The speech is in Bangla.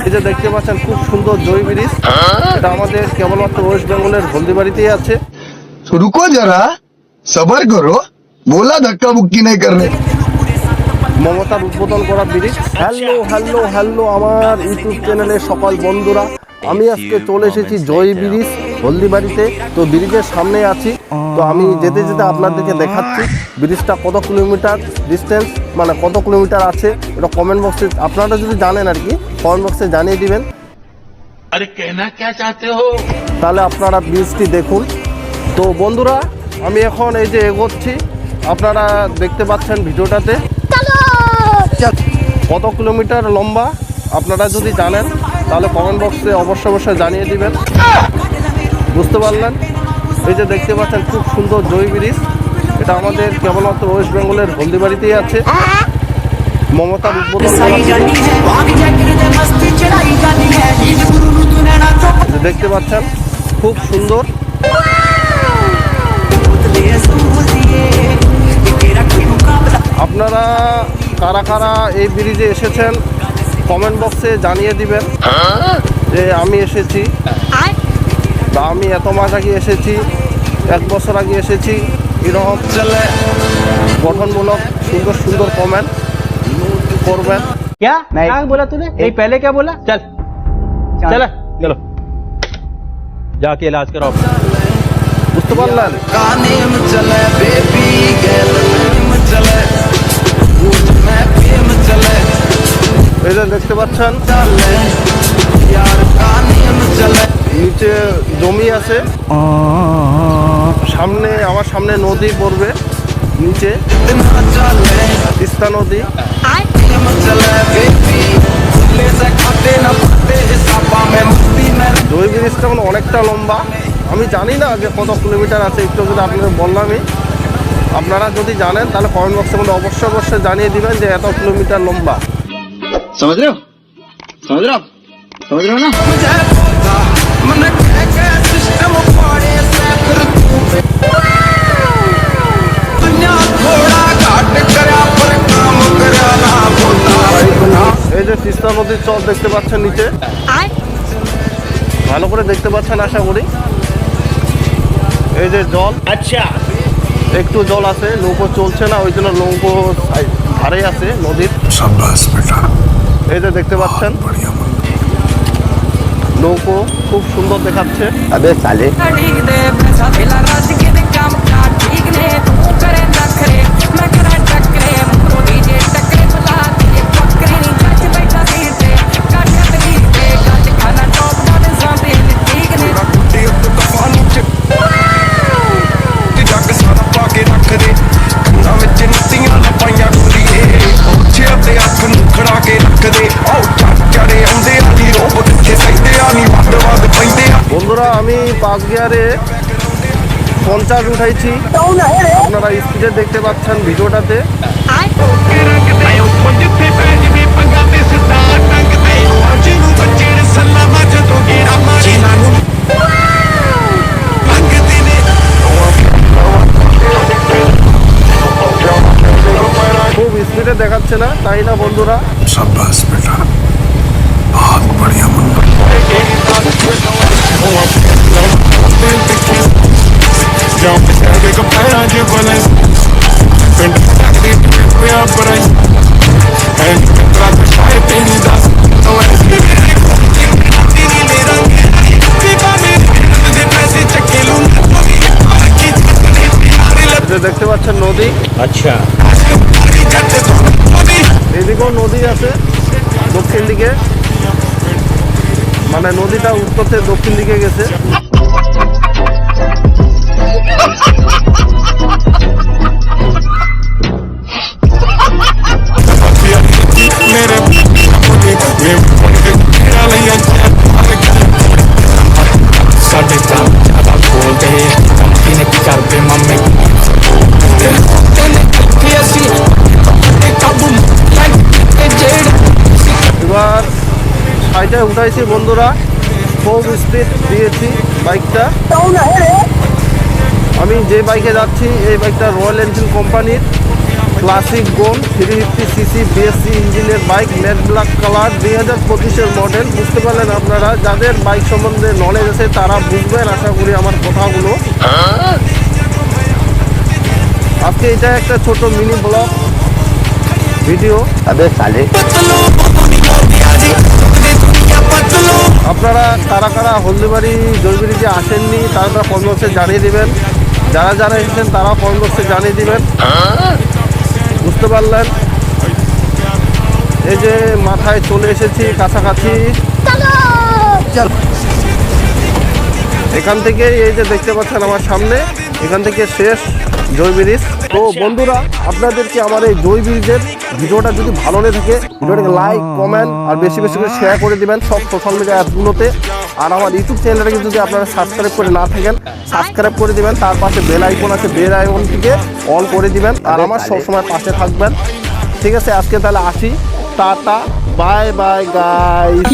এই যে দেখতে পাচ্ছেন খুব সুন্দর জয় ব্রিজ, এটা আমাদের কেবলমাত্র ওয়েস্ট বেঙ্গলের হলদিবাড়িতেই আছে। रुको जरा सबर करो बोला धक्का मुक्की नहीं करने। মমতার উদ্বোধন করা ব্রিজ। হ্যালো হ্যালো হ্যালো আমার ইউটিউব চ্যানেলের সকল বন্ধুরা, আমি আজকে চলে এসেছি জয় ব্রিজ হলদিবাড়িতে। তো ব্রিজের সামনে আছি, তো আমি যেতে যেতে আপনাদেরকে দেখাচ্ছি ব্রিজটা কত কিলোমিটার ডিস্টেন্স, মানে কত কিলোমিটার আছে। এটা কমেন্ট বক্সে আপনারা যদি জানেন আর কি কমেন্ট বক্সে জানিয়ে দিবেন। अरे कहना क्या चाहते हो? তাহলে আপনারা ব্রিজটি দেখুন। তো বন্ধুরা আমি এখন এই যে এগোচ্ছি, আপনারা দেখতে পাচ্ছেন ভিডিওটাতে কত কিলোমিটার লম্বা। আপনারা যদি জানেন তাহলে কমেন্ট বক্সে অবশ্যই জানিয়ে দিবেন। বুঝতে পারলেন? এই যে দেখতে পাচ্ছেন খুব সুন্দর জয় ব্রিজ, এটা আমাদের কেবলমাত্র ওয়েস্ট বেঙ্গলের হলদিবাড়িতেই আছে। মমতার উদ্বোধন দেখতে পাচ্ছেন খুব সুন্দর। আপনারা কারা কারা এই ব্রিজে এসেছেন কমেন্ট বক্সে জানিয়ে দিবেন যে আমি এসেছি, বা আমি এত মাস আগে এসেছি, 1 বছর আগে এসেছি। এরকম গঠনমূলক সুন্দর সুন্দর কমেন্ট করবেন। क्या क्या बोला तूने? नहीं पहले क्या बोला? चल चल चलो जाके इलाज कराओ। বুঝতে পারলেন? এই যে দেখতে পাচ্ছেন নিচে জমি আছে, সামনে আমার সামনে নদী পড়বে, নিচে তিস্তা নদী। জয় ব্রিজটা মানে অনেকটা লম্বা, আমি জানি না যে কত কিলোমিটার আছে, একটু যদি আপনাদের বললামই। আপনারা যদি জানেন তাহলে কমেন্ট বক্সের মধ্যে অবশ্যই জানিয়ে দিবেন যে এত কিলোমিটার লম্বা। समझ रहे हो समझ रहे हो समझ रहे हो ना। এই যে তিস্তা নদীর চর দেখতে পাচ্ছেন নিচে, ভালো করে দেখতে পাচ্ছেন আশা করি। এই যে জল, अच्छा একটু জল আছে, নৌকো চলছে না, ওই জন্য নৌকো ধারে আছে নদীর। এই যে দেখতে পাচ্ছেন নৌকো খুব সুন্দর দেখাচ্ছে। अबे साले বন্ধুরা আমি 5 গিয়ারে 50 উঠাইছি, আপনারা স্পিডে দেখতে পাচ্ছেন ভিডিওটাতে। খুব স্পিডে দেখাচ্ছে না, তাই না বন্ধুরা? शाबाश बेटा बहुत बढ़िया मुन्ना। দেখতে পাচ্ছেন নদী, अच्छा এদিকেও নদী আছে দক্ষিণ দিকে, মানে নদীটা উত্তর থেকে দক্ষিণ দিকে গেছে। এবার সাইডে উঠাইছি বন্ধুরা, খুব স্পিড দিয়েছি বাইকটা। আমি যে বাইকে যাচ্ছি এই বাইকটা রয়্যাল এনফিল্ড কোম্পানির, ক্লাসিক গোন 350cc বিএসসি ইঞ্জিনের বাইক, ম্যাট ব্ল্যাক কালার, 2025-এর মডেল। বুঝতে পারলেন আপনারা, যাদের বাইক সম্বন্ধে নলেজ আছে তারা বুঝবেন আশা করি আমার কথাগুলো। আজকে এটা একটা ছোট মিনি ব্লগ ভিডিও। আপনারা কারা কারা হলদিবাড়ি জয় ব্রিজে আসেননি তারা কমেন্ট বক্সে জানিয়ে দিবেন, যারা যারা এসেছেন তারা কমেন্ট বক্সে জানিয়ে দিবেন। বুঝতে পারলেন, এই যে মাথায় চলে এসেছি কাছাকাছি। এখান থেকে এই যে দেখতে পাচ্ছেন আমার সামনে, এখান থেকে শেষ জয় ব্রিজ। তো বন্ধুরা, আপনাদেরকে আমার এই জয় ব্রিজের ভিডিওটা যদি ভালো লেগে থাকে ভিডিওটাকে লাইক কমেন্ট আর বেশি বেশি করে শেয়ার করে দিবেন সব সোশ্যাল মিডিয়া অ্যাপগুলোতে। আর আমার ইউটিউব চ্যানেলটাকে যদি আপনারা সাবস্ক্রাইব করে না থাকেন সাবস্ক্রাইব করে দিবেন, তার পাশে বেল আইকন আছে, বেল আইকনটিকে অন করে দিবেন আর আমার সবসময় পাশে থাকবেন। ঠিক আছে, আজকে তাহলে আসি, টাটা, বাই বাই গাইস।